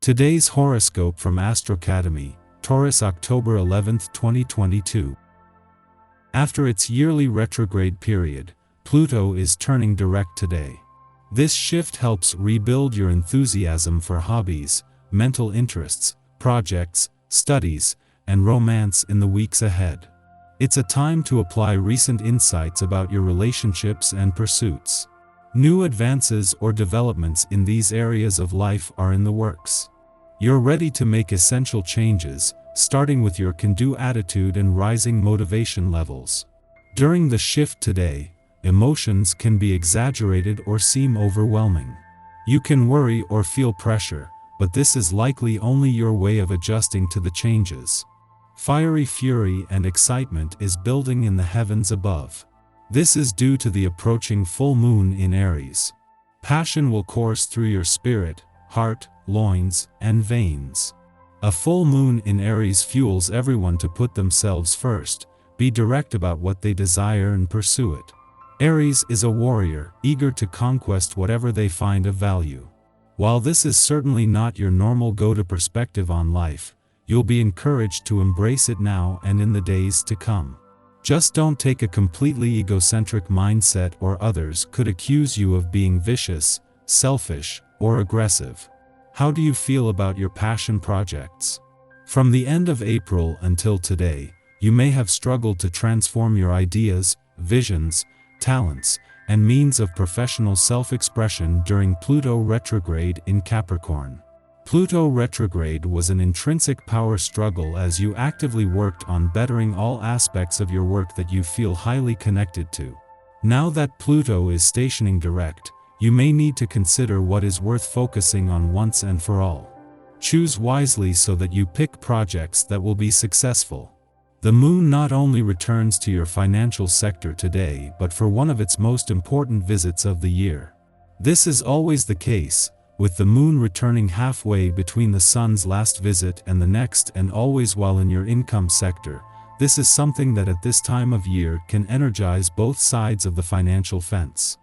Today's horoscope from Astrocademy, Taurus, October 11, 2022. After its yearly retrograde period, Pluto is turning direct today. This shift helps rebuild your enthusiasm for hobbies, mental interests, projects, studies, and romance in the weeks ahead. It's a time to apply recent insights about your relationships and pursuits. New advances or developments in these areas of life are in the works. You're ready to make essential changes, starting with your can-do attitude and rising motivation levels. During the shift today, emotions can be exaggerated or seem overwhelming. You can worry or feel pressure, but this is likely only your way of adjusting to the changes. Fiery fury and excitement is building in the heavens above. This is due to the approaching full moon in Aries. Passion will course through your spirit, heart, loins, and veins. A full moon in Aries fuels everyone to put themselves first, be direct about what they desire and pursue it. Aries is a warrior, eager to conquest whatever they find of value. While this is certainly not your normal go-to perspective on life, you'll be encouraged to embrace it now and in the days to come. Just don't take a completely egocentric mindset, or others could accuse you of being vicious, selfish, or aggressive. How do you feel about your passion projects? From the end of April until today, you may have struggled to transform your ideas, visions, talents, and means of professional self-expression during Pluto retrograde in Capricorn. Pluto retrograde was an intrinsic power struggle as you actively worked on bettering all aspects of your work that you feel highly connected to. Now that Pluto is stationing direct, you may need to consider what is worth focusing on once and for all. Choose wisely so that you pick projects that will be successful. The moon not only returns to your financial sector today but for one of its most important visits of the year. This is always the case, with the moon returning halfway between the sun's last visit and the next, and always while in your income sector. This is something that at this time of year can energize both sides of the financial fence.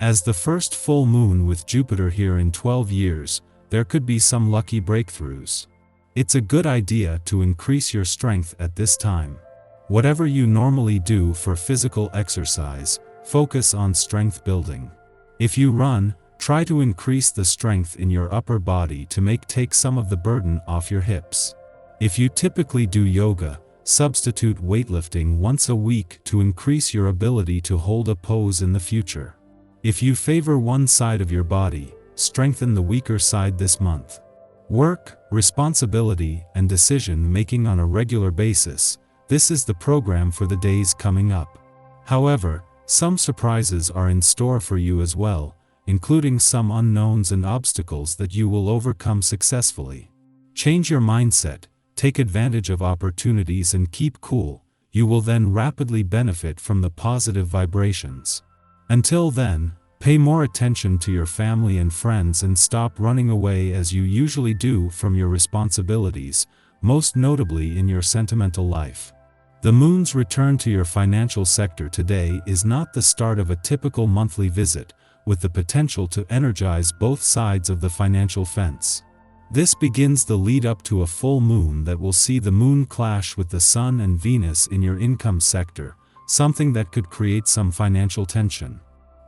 As the first full moon with Jupiter here in 12 years, there could be some lucky breakthroughs. It's a good idea to increase your strength at this time. Whatever you normally do for physical exercise, focus on strength building. If you run, try to increase the strength in your upper body to take some of the burden off your hips. If you typically do yoga, substitute weightlifting once a week to increase your ability to hold a pose in the future. If you favor one side of your body, strengthen the weaker side this month. Work, responsibility, and decision-making on a regular basis. This is the program for the days coming up. However, some surprises are in store for you as well, including some unknowns and obstacles that you will overcome successfully. Change your mindset, take advantage of opportunities, and keep cool. You will then rapidly benefit from the positive vibrations. Until then, pay more attention to your family and friends and stop running away as you usually do from your responsibilities, most notably in your sentimental life. The moon's return to your financial sector today is not the start of a typical monthly visit, with the potential to energize both sides of the financial fence. This begins the lead up to a full moon that will see the moon clash with the sun and Venus in your income sector, something that could create some financial tension.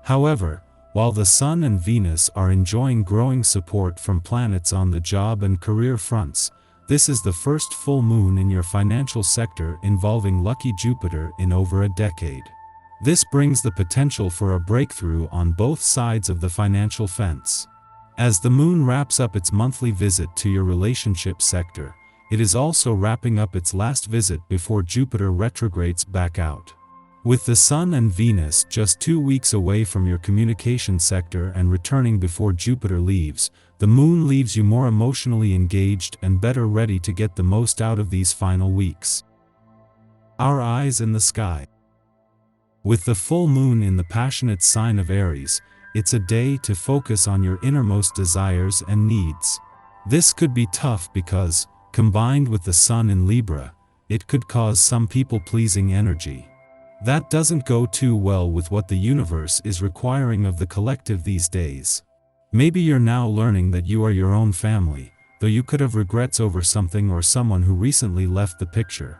However, while the sun and Venus are enjoying growing support from planets on the job and career fronts, this is the first full moon in your financial sector involving lucky Jupiter in over a decade. This brings the potential for a breakthrough on both sides of the financial fence. As the moon wraps up its monthly visit to your relationship sector, it is also wrapping up its last visit before Jupiter retrogrades back out. With the sun and Venus just 2 weeks away from your communication sector and returning before Jupiter leaves, the moon leaves you more emotionally engaged and better ready to get the most out of these final weeks. Our eyes in the sky. With the full moon in the passionate sign of Aries, it's a day to focus on your innermost desires and needs. This could be tough because, combined with the sun in Libra, it could cause some people-pleasing energy. That doesn't go too well with what the universe is requiring of the collective these days. Maybe you're now learning that you are your own family, though you could have regrets over something or someone who recently left the picture.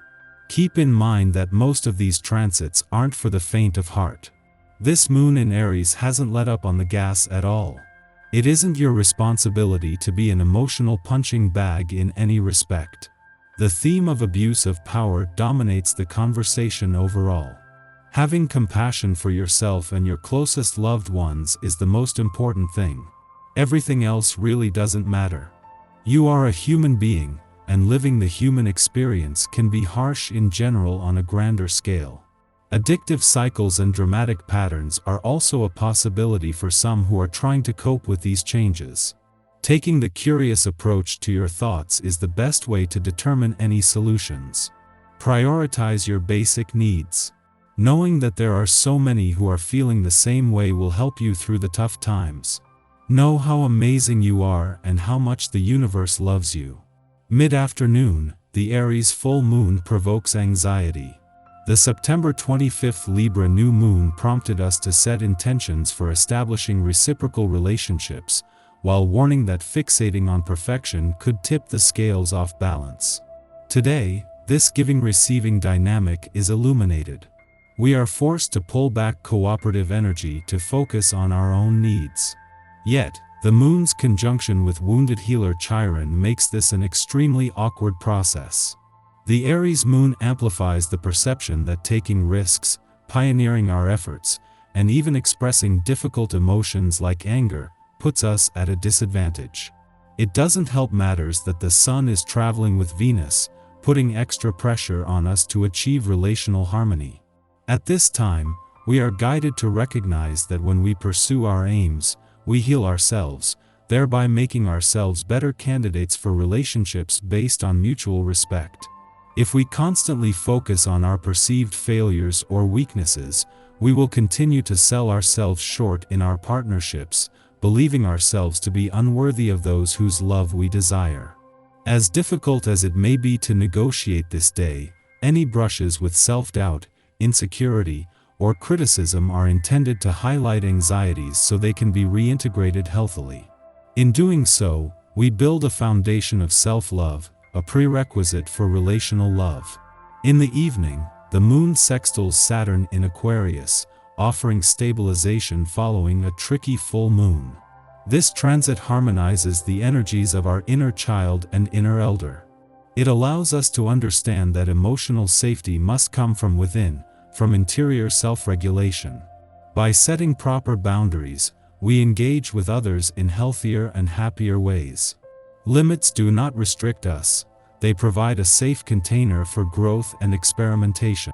Keep in mind that most of these transits aren't for the faint of heart. This moon in Aries hasn't let up on the gas at all. It isn't your responsibility to be an emotional punching bag in any respect. The theme of abuse of power dominates the conversation overall. Having compassion for yourself and your closest loved ones is the most important thing. Everything else really doesn't matter. You are a human being, and living the human experience can be harsh in general on a grander scale. Addictive cycles and dramatic patterns are also a possibility for some who are trying to cope with these changes. Taking the curious approach to your thoughts is the best way to determine any solutions. Prioritize your basic needs. Knowing that there are so many who are feeling the same way will help you through the tough times. Know how amazing you are and how much the universe loves you. Mid-afternoon, the Aries full moon provokes anxiety. The September 25th Libra new moon prompted us to set intentions for establishing reciprocal relationships, while warning that fixating on perfection could tip the scales off balance. Today, this giving-receiving dynamic is illuminated. We are forced to pull back cooperative energy to focus on our own needs. Yet, the moon's conjunction with wounded healer Chiron makes this an extremely awkward process. The Aries moon amplifies the perception that taking risks, pioneering our efforts, and even expressing difficult emotions like anger, puts us at a disadvantage. It doesn't help matters that the Sun is traveling with Venus, putting extra pressure on us to achieve relational harmony. At this time, we are guided to recognize that when we pursue our aims, we heal ourselves, thereby making ourselves better candidates for relationships based on mutual respect. If we constantly focus on our perceived failures or weaknesses, we will continue to sell ourselves short in our partnerships, believing ourselves to be unworthy of those whose love we desire. As difficult as it may be to negotiate this day, any brushes with self-doubt, insecurity, or criticism are intended to highlight anxieties so they can be reintegrated healthily. In doing so, we build a foundation of self-love, a prerequisite for relational love. In the evening, the moon sextiles Saturn in Aquarius, offering stabilization following a tricky full moon. This transit harmonizes the energies of our inner child and inner elder. It allows us to understand that emotional safety must come from within, from interior self-regulation. By setting proper boundaries, we engage with others in healthier and happier ways. Limits do not restrict us, they provide a safe container for growth and experimentation.